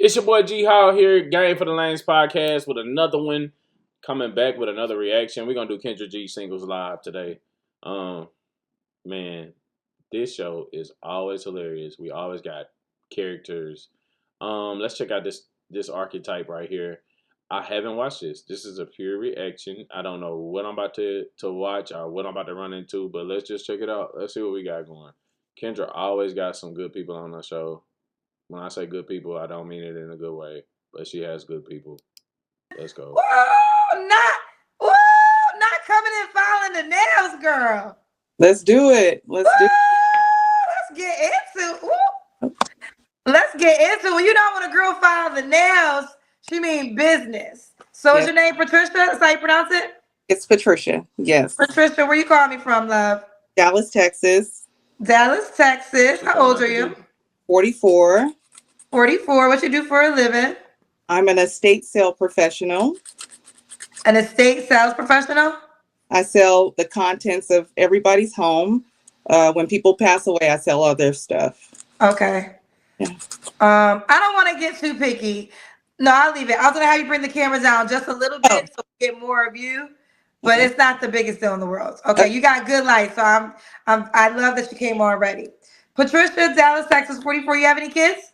It's your boy G Hall here, Game for the Lanes podcast with another one. Coming back with another reaction. We're gonna do Kendra G singles live today. Um, man, this show is always hilarious. We always got characters. Let's check out this archetype right here. I haven't watched this. This is a pure reaction. I don't know what I'm about to watch or what I'm about to run into, but let's just check it out. Let's see what we got going. Kendra always got some good people on the show. When I say good people, I don't mean it in a good way, but she has good people. Let's go. Whoa, not coming and filing the nails, girl. Let's do it. Let's get into. Let's get into. When you know when a girl file the nails, she mean business. So is your name Patricia? That's how you pronounce it? It's Patricia. Yes. Patricia, where you calling me from, love? Dallas, Texas. Dallas, Texas. How old are you? 44. 44. What you do for a living? I'm an estate sale professional. An estate sales professional? I sell the contents of everybody's home. When people pass away, I sell all their stuff. Okay. Yeah. I don't want to get too picky. No, I'll leave it. I was gonna have you bring the camera down just a little bit so we get more of you, but it's not the biggest deal in the world. Okay, you got good light, so I love that you came already. Patricia, Dallas, Texas, 44. You have any kids?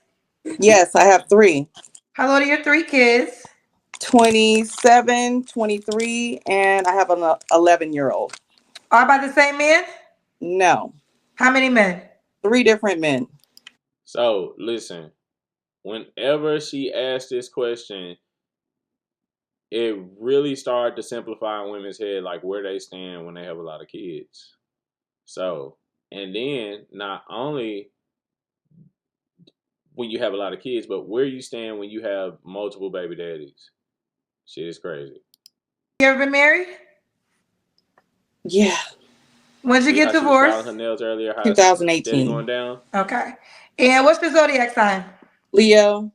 Yes, I have 3. How old are your 3 kids? 27, 23, and I have an 11-year-old. All by the same man? No. How many men? 3 different men. So, listen, whenever she asked this question, it really started to simplify in women's head, like where they stand when they have a lot of kids. So, and then not only when you have a lot of kids, but where you stand when you have multiple baby daddies. Shit is crazy. You ever been married? Yeah. When did you get divorced? Her nails earlier. 2018. Going down. Okay. And what's your zodiac sign? Leo.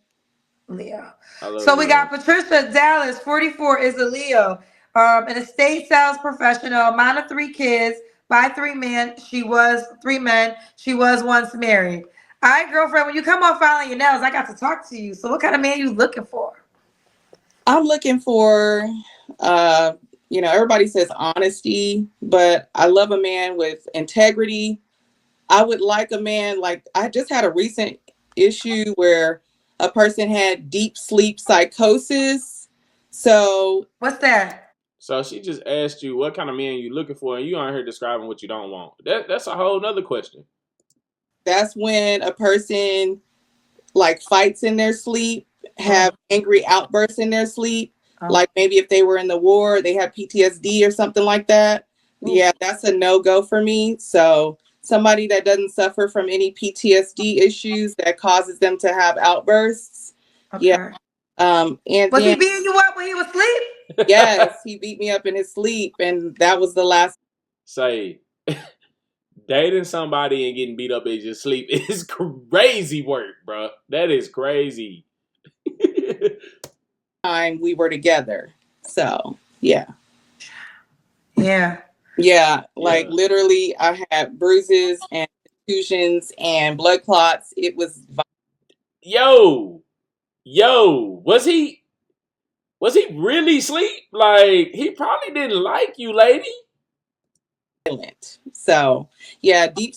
So we got Patricia, Dallas, 44, is a Leo. An estate sales professional, mine of 3 kids, by 3 men. She was 3 men. She was once married. All right, girlfriend, when you come on filing your nails, I got to talk to you. So what kind of man you looking for? I'm looking for, everybody says honesty, but I love a man with integrity. I would like a man, like I just had a recent issue where a person had deep sleep psychosis. So what's that? So she just asked you what kind of man you looking for, and you aren't here describing what you don't want. That's a whole nother question. That's when a person like fights in their sleep, have angry outbursts in their sleep. Like maybe if they were in the war, they have PTSD or something like that. Yeah, that's a no-go for me. So somebody that doesn't suffer from any PTSD issues that causes them to have outbursts. Okay. Yeah. And was he beating you up when he was asleep? Yes, he beat me up in his sleep, and that was the last. Say, dating somebody and getting beat up in your sleep is crazy work, bro. That is crazy. Time we were together. So yeah. Like literally I had bruises and contusions and blood clots. It was yo, was he really asleep? Like he probably didn't like you, lady. So yeah, deep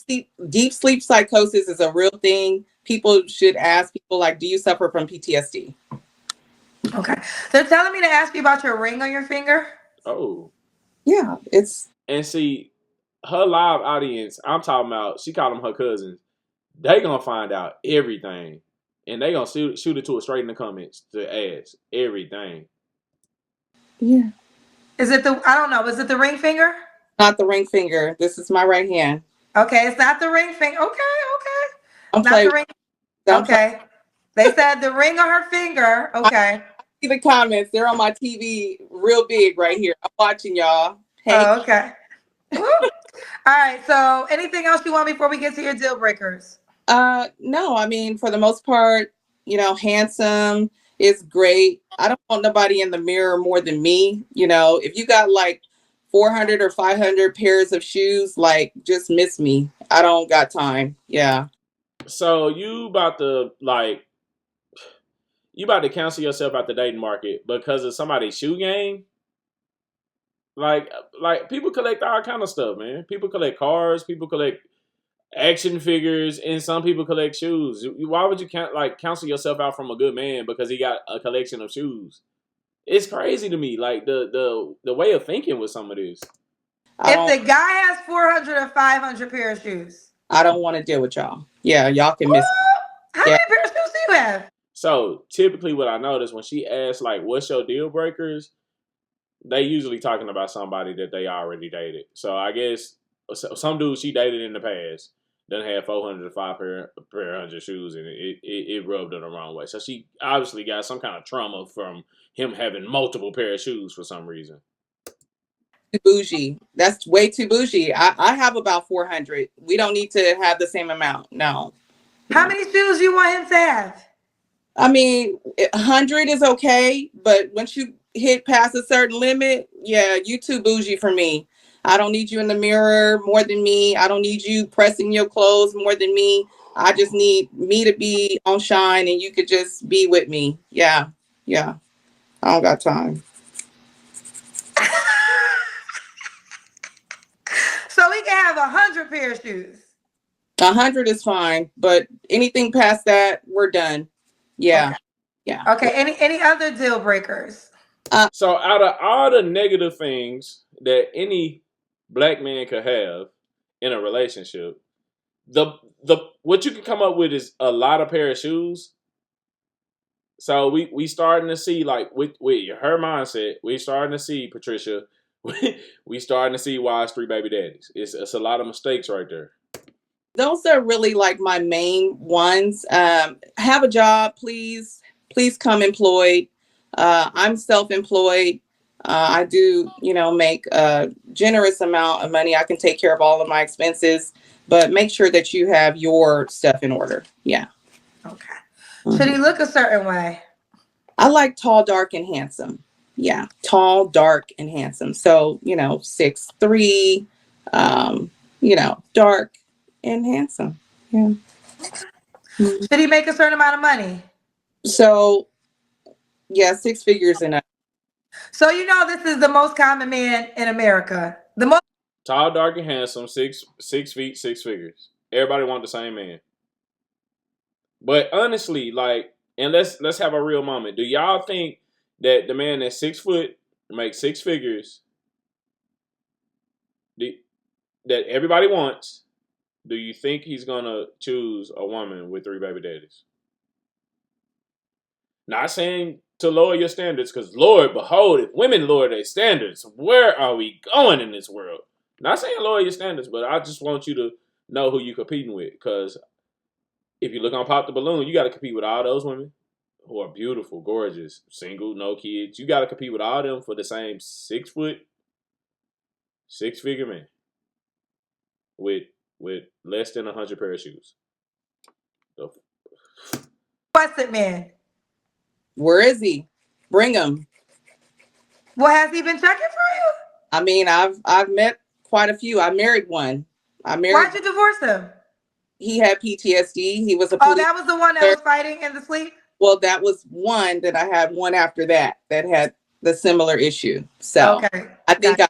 sleep psychosis is a real thing. People should ask people, like, do you suffer from PTSD? Okay. They're telling me to ask you about your ring on your finger. Oh. Yeah, it's. And see, her live audience, I'm talking about, she called them her cousins. They gonna find out everything. And they gonna shoot it to her straight in the comments to ask everything. Yeah. Is it I don't know, is it the ring finger? Not the ring finger. This is my right hand. Okay, it's not the ring finger. Okay. Not the ring. Okay. They said the ring on her finger. Okay. See the comments. They're on my TV real big right here. I'm watching y'all. Hey. Oh, okay. All right. So anything else you want before we get to your deal breakers? No, I mean, for the most part, handsome is great. I don't want nobody in the mirror more than me. If you got like 400 or 500 pairs of shoes, like, just miss me. I don't got time. Yeah. So you about to, like, you about to cancel yourself out the dating market because of somebody's shoe game. Like people collect all kind of stuff, man. People collect cars, people collect action figures, and some people collect shoes. Why would you cancel yourself out from a good man because he got a collection of shoes? It's crazy to me, like the way of thinking with some of this. If the guy has 400 or 500 pair of shoes, I don't want to deal with y'all. Yeah, y'all can miss. How many pair of shoes do you have? So typically, what I notice when she asks like, "What's your deal breakers?" they usually talking about somebody that they already dated. So I guess some dude she dated in the past doesn't have 400 to 500 shoes, and it rubbed her the wrong way. So she obviously got some kind of trauma from him having multiple pair of shoes for some reason. Bougie. That's way too bougie. I have about 400. We don't need to have the same amount. No. How many shoes you want him to have? I mean, 100 is okay, but once you hit past a certain limit, yeah, you too bougie for me. I don't need you in the mirror more than me. I don't need you pressing your clothes more than me. I just need me to be on shine and you could just be with me. Yeah. Yeah. I don't got time. So we can have 100 pair of shoes. 100 is fine, but anything past that, we're done. Yeah. Okay. Yeah. Okay. Any other deal breakers? So out of all the negative things that any black man could have in a relationship, the what you can come up with is a lot of pair of shoes. So we starting to see, like, with her mindset, we starting to see, Patricia, we starting to see why it's 3 baby daddies. It's a lot of mistakes right there. Those are really like my main ones. Have a job, please. Please come employed. I'm self-employed. I do, make a generous amount of money. I can take care of all of my expenses, but make sure that you have your stuff in order. Yeah. Okay. Should he look a certain way? I like tall, dark, and handsome. Yeah. Tall, dark, and handsome. So, 6'3", dark and handsome. Yeah. Should he make a certain amount of money? So, yeah, 6 figures and up. So this is the most common man in America. The most tall, dark, and handsome, 6 feet, 6 figures. Everybody want the same man. But honestly, and let's have a real moment. Do y'all think that the man that's 6 foot makes 6 figures that everybody wants? Do you think he's gonna choose a woman with 3 baby daddies? Not saying to lower your standards, because Lord, behold, if women lower their standards, where are we going in this world? Not saying lower your standards, but I just want you to know who you're competing with. Because if you look on Pop the Balloon, you got to compete with all those women who are beautiful, gorgeous, single, no kids. You got to compete with all them for the same 6 foot, 6 figure man with less than 100 pair of shoes. What's it, man? Where is he? Bring him. Well, has he been checking for you? I mean, I've met quite a few. I married one. Why'd you divorce him? He had PTSD. He was a police. Oh, that was the one that was fighting in the sleep? Well, that was one that I had one after that had the similar issue. So okay. I think I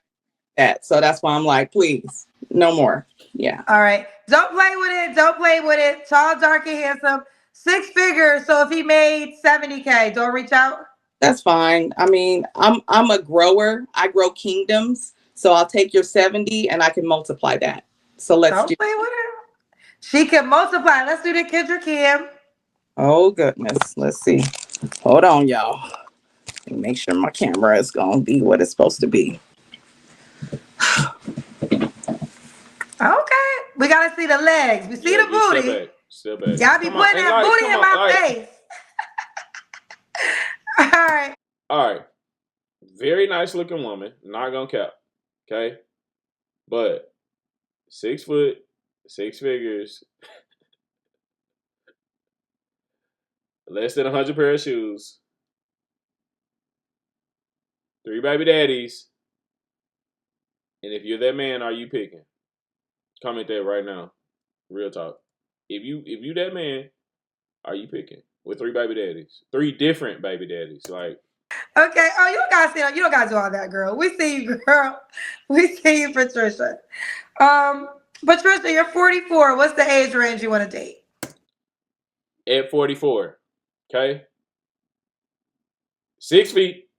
that. So that's why I'm like, please, no more. Yeah. All right. Don't play with it. Don't play with it. Tall, dark, and handsome. 6 figures. So if he made 70K, don't reach out. That's fine. I mean, I'm a grower. I grow kingdoms. So I'll take your 70 and I can multiply that. So let's don't play with her. She can multiply. Let's do the Kendra Kim. Oh goodness. Let's see. Hold on, y'all. Make sure my camera is gonna be what it's supposed to be. Okay. We gotta see the legs. We see the booty. Still back. Y'all be putting that booty in my face. All right. Very nice looking woman. Not gonna cap. Okay. But 6 foot, 6 figures, less than 100 pair of shoes, 3 baby daddies. And if you're that man, are you picking? Comment there right now. Real talk. If you that man, are you picking? with 3 baby daddies. 3 different baby daddies. Like, okay. Oh, you don't gotta do all that, girl. We see you, girl. We see you, Patricia. Patricia, you're 44. What's the age range you want to date? at 44, okay? 6 feet,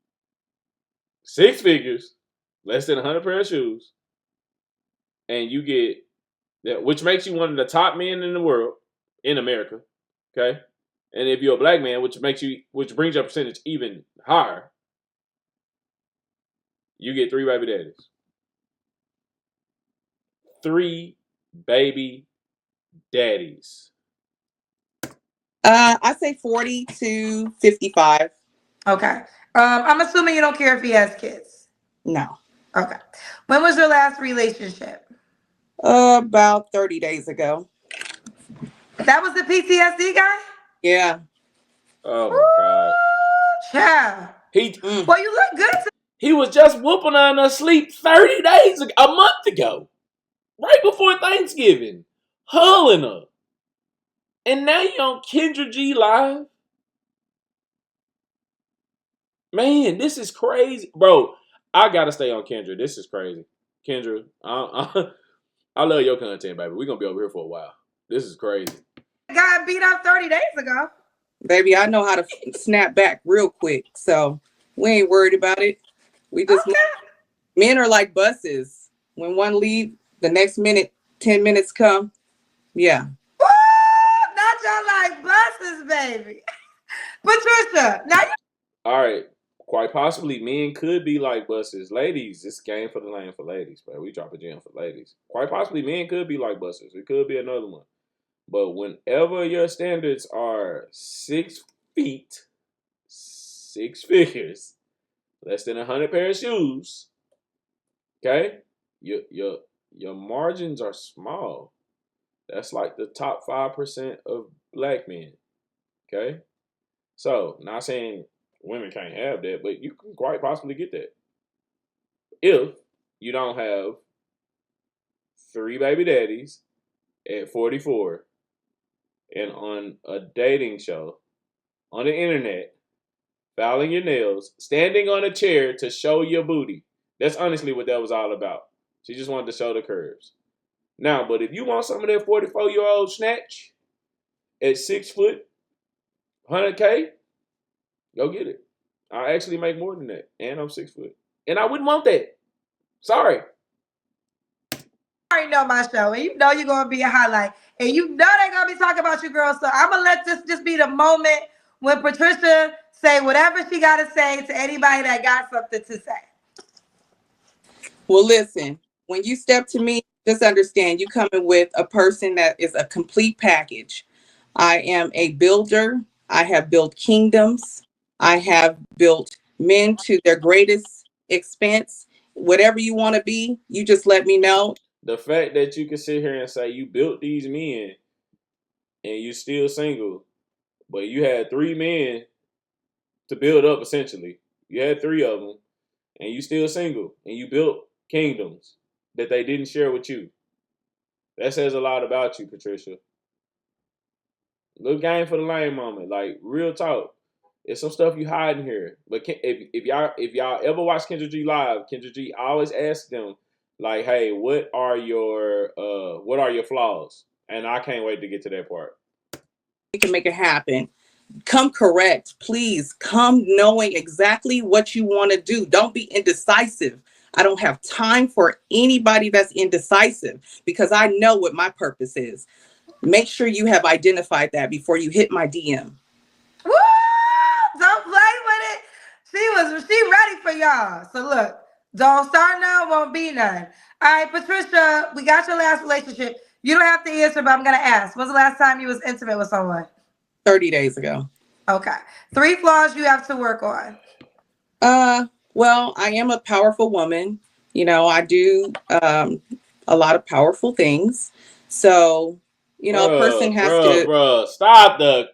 6 figures, less than 100 pair of shoes, and you get that, which makes you one of the top men in the world, in America, okay? And if you're a black man, which brings your percentage even higher, you get 3 baby daddies. 3 baby daddies. I say 40 to 55. Okay. I'm assuming you don't care if he has kids. No. Okay. When was your last relationship? About 30 days ago. That was the PTSD guy? Yeah. Oh my God. Yeah. Well, you look good. He was just whooping on her sleep 30 days ago, a month ago. Right before Thanksgiving. Hulling her. And now you on Kendra G live? Man, this is crazy. Bro, I gotta stay on Kendra. This is crazy. Kendra, I love your content, baby. We're gonna be over here for a while. This is crazy. Got beat up 30 days ago. Baby, I know how to snap back real quick, so we ain't worried about it. We just men are like buses. When one leave, the next minute, 10 minutes come. Yeah. Woo! Not y'all like buses, baby. Patricia, now you. All right. Quite possibly, men could be like buses. Ladies, this game for the lane for ladies, bro. We drop a gem for ladies. Quite possibly, men could be like buses. It could be another one. But whenever your standards are 6 feet, 6 figures, less than 100 pair of shoes, okay, your margins are small. That's like the top 5% of black men, okay? So, not saying women can't have that, but you can quite possibly get that. If you don't have 3 baby daddies at 44 and on a dating show, on the internet, filing your nails, standing on a chair to show your booty. That's honestly what that was all about. She just wanted to show the curves. Now, but if you want some of that 44-year-old snatch at 6 foot, 100K, go get it. I actually make more than that, and I'm 6 foot. And I wouldn't want that. Sorry. I already know my show, and you know you're going to be a highlight. And you know they're going to be talking about you, girls. So I'm going to let this just be the moment when Patricia say whatever she got to say to anybody that got something to say. Well, listen, when you step to me, just understand you coming with a person that is a complete package. I am a builder. I have built kingdoms. I have built men to their greatest expense. Whatever you want to be, you just let me know. The fact that you can sit here and say you built these men and you still single, but you had 3 men to build up, essentially. You had 3 of them, and you still single, and you built kingdoms that they didn't share with you. That says a lot about you, Patricia. Little game for the lane moment, like real talk. It's some stuff you hiding here. But if y'all ever watch Kendra G live, Kendra G always asks them, like, "Hey, what are your flaws?" And I can't wait to get to that part. We can make it happen. Come correct, please. Come knowing exactly what you want to do. Don't be indecisive. I don't have time for anybody that's indecisive because I know what my purpose is. Make sure you have identified that before you hit my DM. Woo! Don't play with it. She ready for y'all. So look, don't start none, won't be none. All right, Patricia, we got your last relationship. You don't have to answer, but I'm gonna ask. When's the last time you was intimate with someone? 30 days ago. Okay. 3 flaws you have to work on. Well, I am a powerful woman. You know, I do a lot of powerful things. So, you know, a person has to. Bruh, stop the.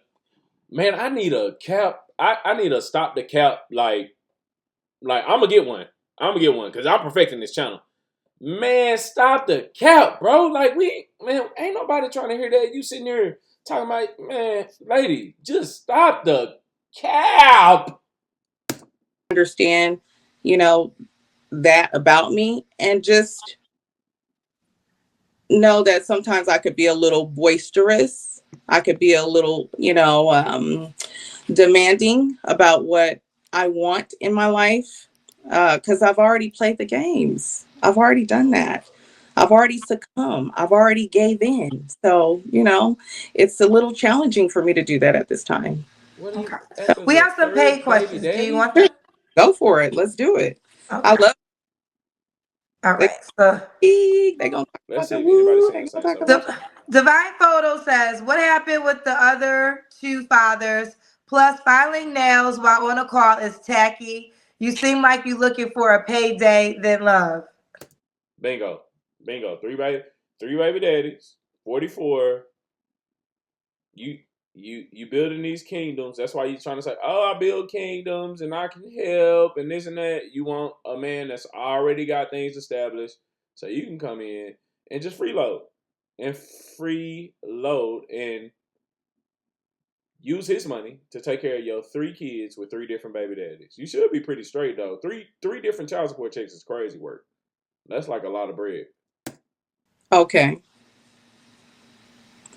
Man, I need a cap. I need to stop the cap. Like I'm gonna get one. Because I'm perfecting this channel. Man, stop the cap, bro. Like, ain't nobody trying to hear that. You sitting there Talking about, man, lady, just stop the cap. Understand, that about me, and just know that sometimes I could be a little boisterous. I could be a little, demanding about what I want in my life, because I've already played the games. I've already done that. I've already succumbed. I've already gave in. So, it's a little challenging for me to do that at this time. What are you Okay. acting We as a have some paid third baby questions. Do you daddy? want them? Go for it. Let's do it. I Okay. love All they right. So they gonna talk Let's about see the if anybody's woo. They saying the gonna same talk stuff about we the saying. Divine Photo says, what happened with the other two fathers? Plus, filing nails while on a call is tacky. You seem like you're looking for a payday than love. Bingo. Bingo. Three baby daddies, 44. You building these kingdoms. That's why you're trying to say, oh, I build kingdoms and I can help and this and that. You want a man that's already got things established so you can come in and just freeload and use his money to take care of your 3 kids with 3 different baby daddies. You should be pretty straight though. Three different child support checks is crazy work. That's like a lot of bread. Okay.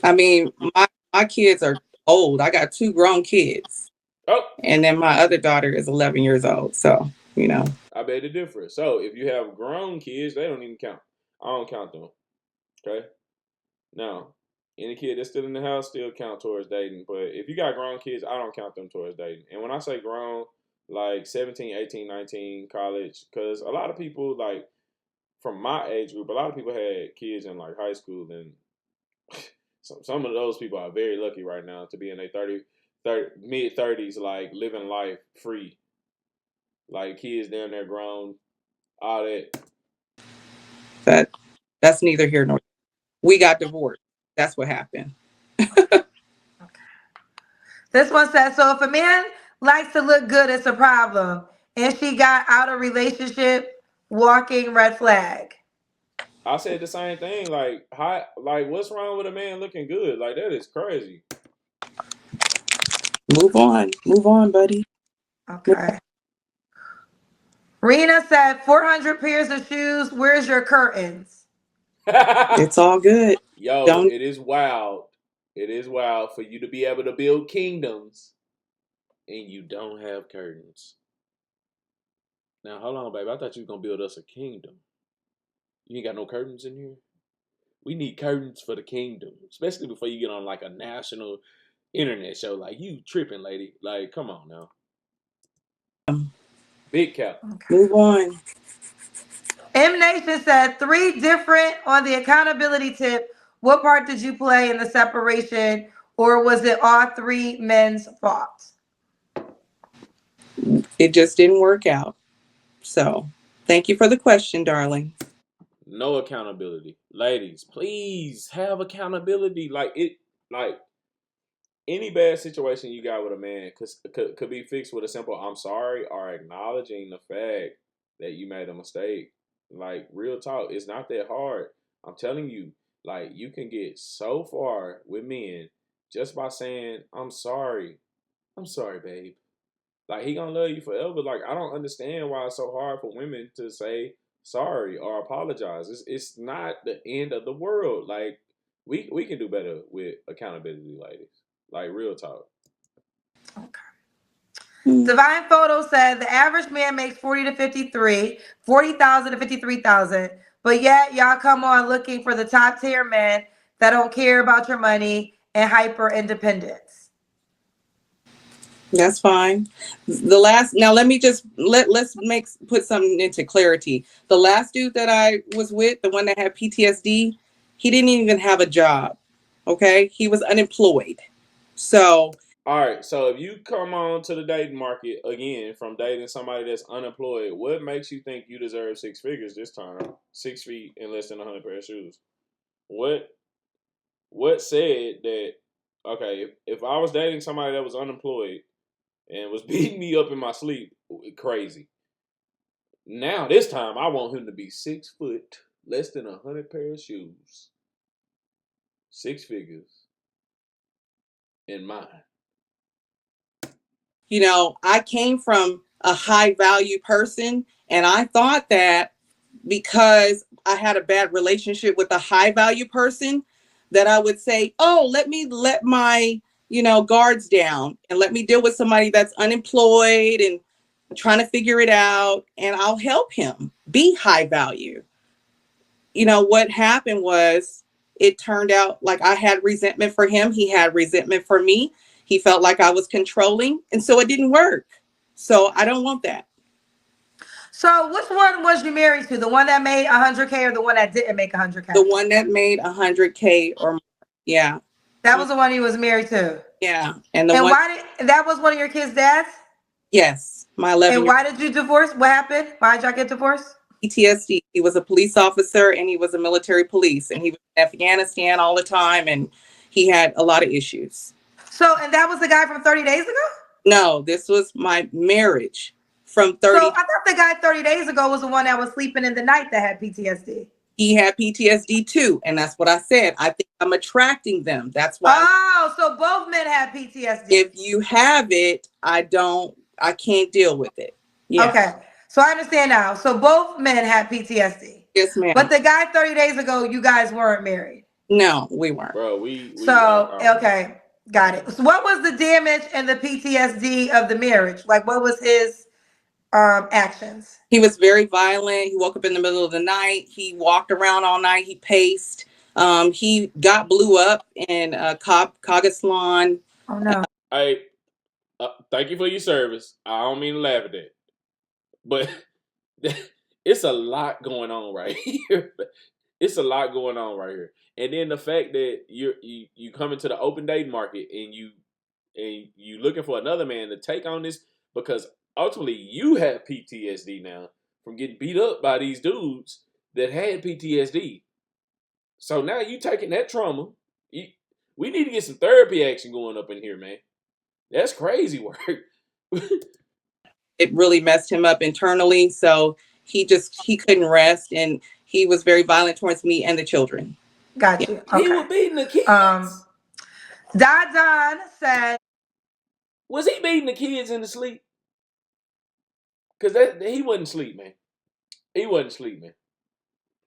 I mean, my kids are old. I got 2 grown kids. Oh, And then my other daughter is 11 years old. So, I bet the difference. So if you have grown kids, they don't even count. I don't count them. Okay. Now, any kid that's still in the house still count towards dating. But if you got grown kids, I don't count them towards dating. And when I say grown, like 17, 18, 19, college, because a lot of people, like from my age group, a lot of people had kids in like high school. And some of those people are very lucky right now to be in their mid 30s, like living life free. Like kids down there grown, all that. that's neither here nor there. We got divorced. That's what happened. This one says, so if a man likes to look good, it's a problem. And she got out of relationship, walking red flag. I said the same thing. Like, what's wrong with a man looking good? Like, that is crazy. Move on, buddy. Okay. Rena said, 400 pairs of shoes. Where's your curtains? It's all good. Yo, Don't it is wild. It is wild for you to be able to build kingdoms and you don't have curtains. Now, hold on, baby. I thought you was gonna build us a kingdom. You ain't got no curtains in here. We need curtains for the kingdom, especially before you get on like a national internet show. Like, you tripping, lady. Like, come on now. Big cap. move on. M Nation said 3 different on the accountability tip. What part did you play in the separation, or was it all 3 men's fault? It just didn't work out. So, thank you for the question, darling. No accountability. Ladies, please have accountability. Like any bad situation you got with a man could be fixed with a simple I'm sorry or acknowledging the fact that you made a mistake. Like, real talk, it's not that hard. I'm telling you, like, you can get so far with men just by saying, I'm sorry. I'm sorry, babe. Like, he gonna love you forever. Like, I don't understand why it's so hard for women to say sorry or apologize. It's not the end of the world. Like, we can do better with accountability, ladies. Like, real talk. Divine Photo said the average man makes 40 to 53, 40,000 to 53,000. But yet y'all come on looking for the top tier men that don't care about your money and hyper independence. That's fine. The last now let me just let's put something into clarity. The last dude that I was with, the one that had PTSD, he didn't even have a job. Okay? He was unemployed. So, All right, so if you come on to the dating market again from dating somebody that's unemployed, what makes you think you deserve 6 figures this time? 6 feet and less than 100 pair of shoes. What said that? Okay, if I was dating somebody that was unemployed and was beating me up in my sleep, crazy. Now this time I want him to be 6 foot, less than 100 pair of shoes, 6 figures, in mind? You know, I came from a high value person, and I thought that because I had a bad relationship with a high value person, that I would say, oh, let me let my, guards down and let me deal with somebody that's unemployed and trying to figure it out, and I'll help him be high value. What happened was, it turned out like I had resentment for him. He had resentment for me. He felt like I was controlling. And so it didn't work. So I don't want that. So which one was you married to? The one that made 100K or the one that didn't make 100K? The one that made 100K or more. Yeah. That was the one he was married to. Yeah. And that was one of your kids' dads? Yes. My 11. And why did you divorce? What happened? Why did y'all get divorced? PTSD. He was a police officer and he was a military police, and he was in Afghanistan all the time, and he had a lot of issues. So, and that was the guy from 30 days ago? No, this was my marriage from 30. So I thought the guy 30 days ago was the one that was sleeping in the night that had PTSD. He had PTSD too, and that's what I said. I think I'm attracting them. That's why. Oh, so both men have PTSD. If you have it, I can't deal with it. Yeah. Okay. So I understand now. So both men had PTSD. Yes, ma'am. But the guy 30 days ago, you guys weren't married. No, we weren't. Bro, we okay. Got it. So what was the damage and the PTSD of the marriage? Like, what was his actions? He was very violent. He woke up in the middle of the night. He walked around all night. He paced. He got blew up in Kagaslan. Oh no. Thank you for your service. I don't mean to laugh at that, but it's a lot going on right here. It's a lot going on right here. And then the fact that you come into the open dating market and you looking for another man to take on this, because ultimately you have PTSD now from getting beat up by these dudes that had PTSD. So now you taking that trauma. We need to get some therapy action going up in here, man. That's crazy work. It really messed him up internally. So he couldn't rest, and he was very violent towards me and the children. Got you. Okay. He was beating the kids. Don said, was he beating the kids in the sleep? Because he wasn't asleep, man. He wasn't asleep, man.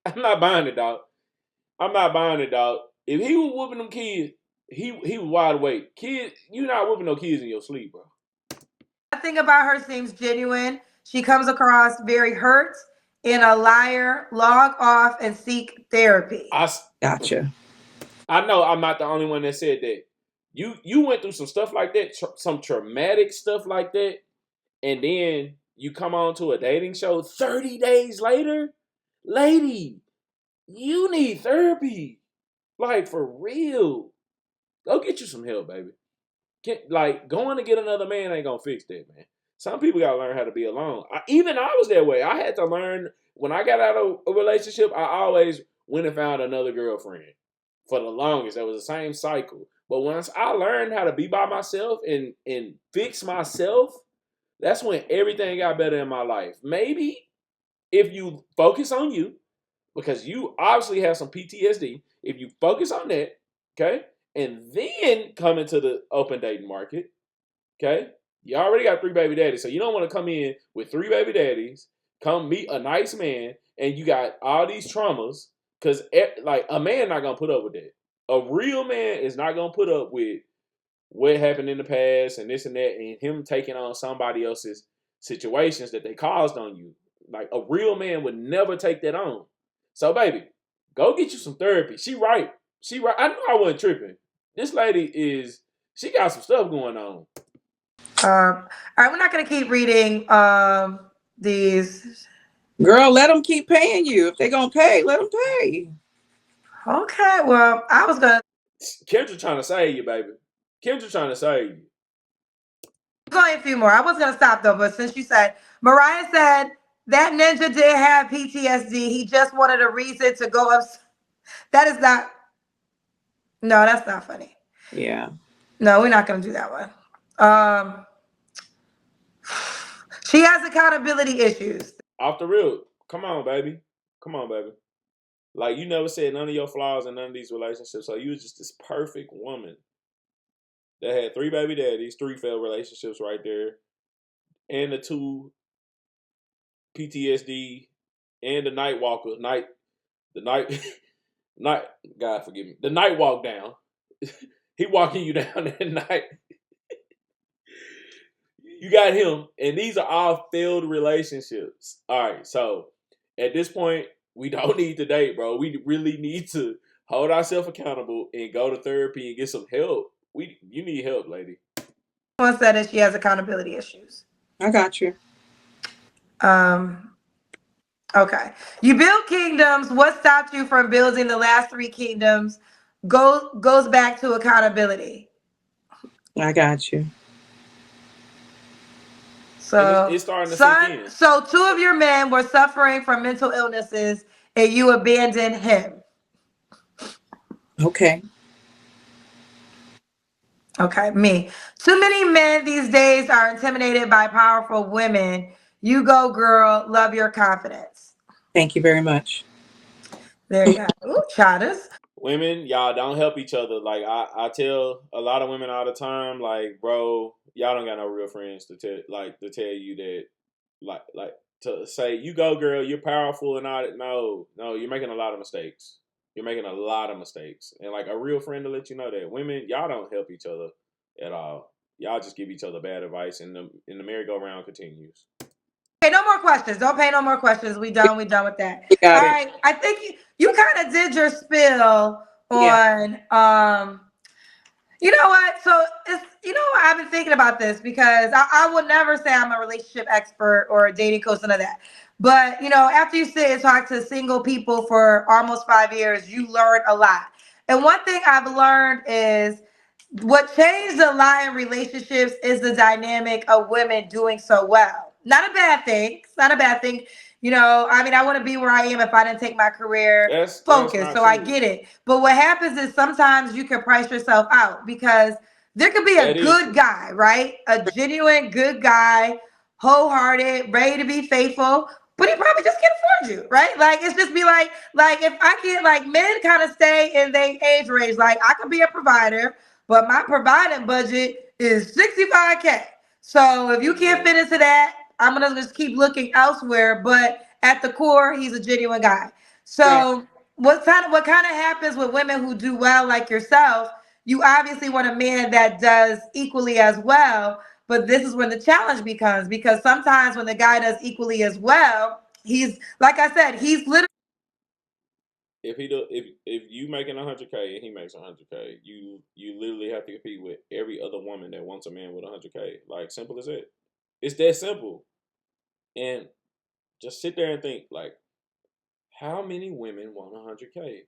I'm not buying it, dog. I'm not buying it, dog. If he was whooping them kids, he was wide awake. Kids, you not whooping no kids in your sleep, bro. Nothing about her seems genuine. She comes across very hurt and a liar. Log off and seek therapy. Gotcha. I know I'm not the only one that said that. You went through some stuff like that, some traumatic stuff like that, and then you come on to a dating show 30 days later? Lady, you need therapy. Like, for real. Go get you some help, baby. Going to get another man ain't gonna fix that, man. Some people gotta learn how to be alone. Even I was that way. I had to learn, when I got out of a relationship, I always went and found another girlfriend. For the longest, that was the same cycle. But once I learned how to be by myself and fix myself, that's when everything got better in my life. Maybe if you focus on you, because you obviously have some PTSD, if you focus on that, okay, and then come into the open dating market, okay, you already got 3 baby daddies, so you don't want to come in with 3 baby daddies, come meet a nice man, and you got all these traumas, because a man not going to put up with that. A real man is not going to put up with what happened in the past and this and that, and him taking on somebody else's situations that they caused on you. Like, a real man would never take that on. So, baby, go get you some therapy. She right. I knew I wasn't tripping. This lady she got some stuff going on. All right, we're not going to keep reading these. Girl, let them keep paying you. If they're going to pay, let them pay. Okay, well, I was going to. Kendra trying to save you, baby. Kendra trying to save you. There's only a few more. I was going to stop, though, but since you said, Mariah said, that ninja did have PTSD. He just wanted a reason to go up. That is not. No, that's not funny. Yeah. No, we're not going to do that one. She has accountability issues. Off the real. Come on, baby. Come on, baby. Like, you never said none of your flaws in none of these relationships, so you was just this perfect woman. that had 3 baby daddies, 3 failed relationships right there, and the 2 PTSD, and the night walker, the night, night. God forgive me. The night walk down. He walking you down at night. You got him, and these are all failed relationships. All right, so at this point, we don't need to date, bro. We really need to hold ourselves accountable and go to therapy and get some help. You need help, lady. One said that she has accountability issues. I got you. Okay. You build kingdoms. What stopped you from building the last 3 kingdoms? Goes back to accountability. I got you. So it's starting to sink in. So 2 of your men were suffering from mental illnesses, and you abandoned him. Okay. Okay, me. Too many men these days are intimidated by powerful women. You go, girl. Love your confidence. Thank you very much. There you go. Ooh, chatters. Women, y'all don't help each other. Like I tell a lot of women all the time, like, bro, y'all don't got no real friends to tell you that, like to say, you go, girl, you're powerful and all that. No, you're making a lot of mistakes. You're making a lot of mistakes, and like a real friend to let you know that. Women, y'all don't help each other at all. Y'all just give each other bad advice, and the merry-go-round continues. Okay, no more questions. Don't pay no more questions. We done with that. You got All it. right. I think you kind of did your spill on you know what? So it's I've been thinking about this because I would never say I'm a relationship expert or a dating coach, none of that. But after you sit and talk to single people for almost 5 years, you learn a lot. And one thing I've learned is what changed a lot in relationships is the dynamic of women doing so well. Not a bad thing. It's not a bad thing. I mean, I wouldn't be where I am if I didn't take my career focus. So I get it. But what happens is sometimes you can price yourself out because there could be a good guy, right? A genuine good guy, wholehearted, ready to be faithful, but he probably just can't afford you, right? Like it's just be like if I can't, like, men kind of stay in their age range. Like I could be a provider, but my providing budget is $65K. So if you can't fit into that, I'm gonna just keep looking elsewhere. But at the core, he's a genuine guy. So what kind of happens with women who do well, like yourself? You obviously want a man that does equally as well. But this is when the challenge becomes, because sometimes when the guy does equally as well, he's, like I said, he's literally. If you making 100K and he makes 100K, you literally have to compete with every other woman that wants a man with 100K. Like, simple as that. It's that simple. And just sit there and think, like, how many women want 100K?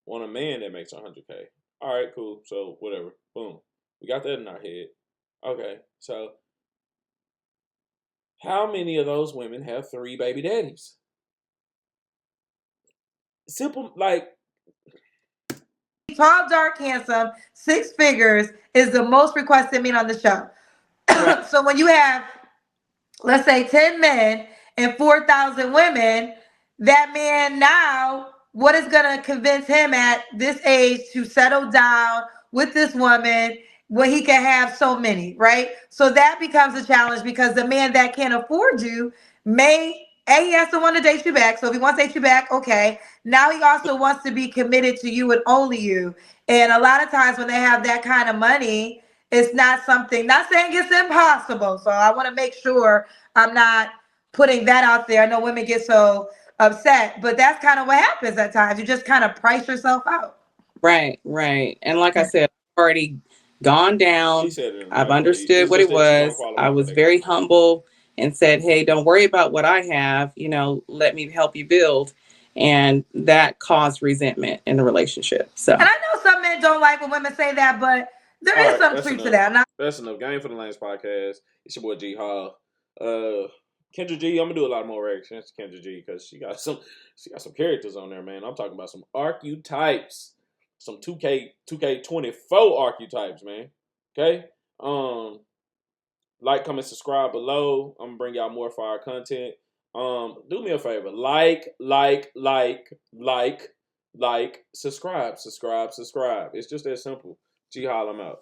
Want a man that makes 100K? All right, cool. So whatever. Boom. We got that in our head. Okay, so how many of those women have 3 baby daddies? Simple, like. Tall, dark, handsome, 6 figures is the most requested man on the show. So when you have, let's say, 10 men and 4,000 women, that man now, what is going to convince him at this age to settle down with this woman when he can have so many, right? So that becomes a challenge because the man that can't afford you he has to want to date you back. So if he wants to date you back, okay. Now he also wants to be committed to you and only you. And a lot of times when they have that kind of money, it's not something, not saying it's impossible. So I want to make sure I'm not putting that out there. I know women get so upset, but that's kind of what happens at times. You just kind of price yourself out. Right. And like I said, I've already gone down. I've understood what it was. I was very humble and said, hey, don't worry about what I have. Let me help you build. And that caused resentment in the relationship. So, and I know some men don't like when women say that, but there is some truth to that. That's enough. Game for the Lanes podcast. It's your boy G Hall. Kendra G. I'm gonna do a lot more reactions to Kendra G because she got some characters on there, man. I'm talking about some archetypes, some 2K24 archetypes, man. Okay. Like, comment, subscribe below. I'm gonna bring y'all more fire content. Do me a favor. Like, subscribe. It's just that simple. G Hall, I'm out.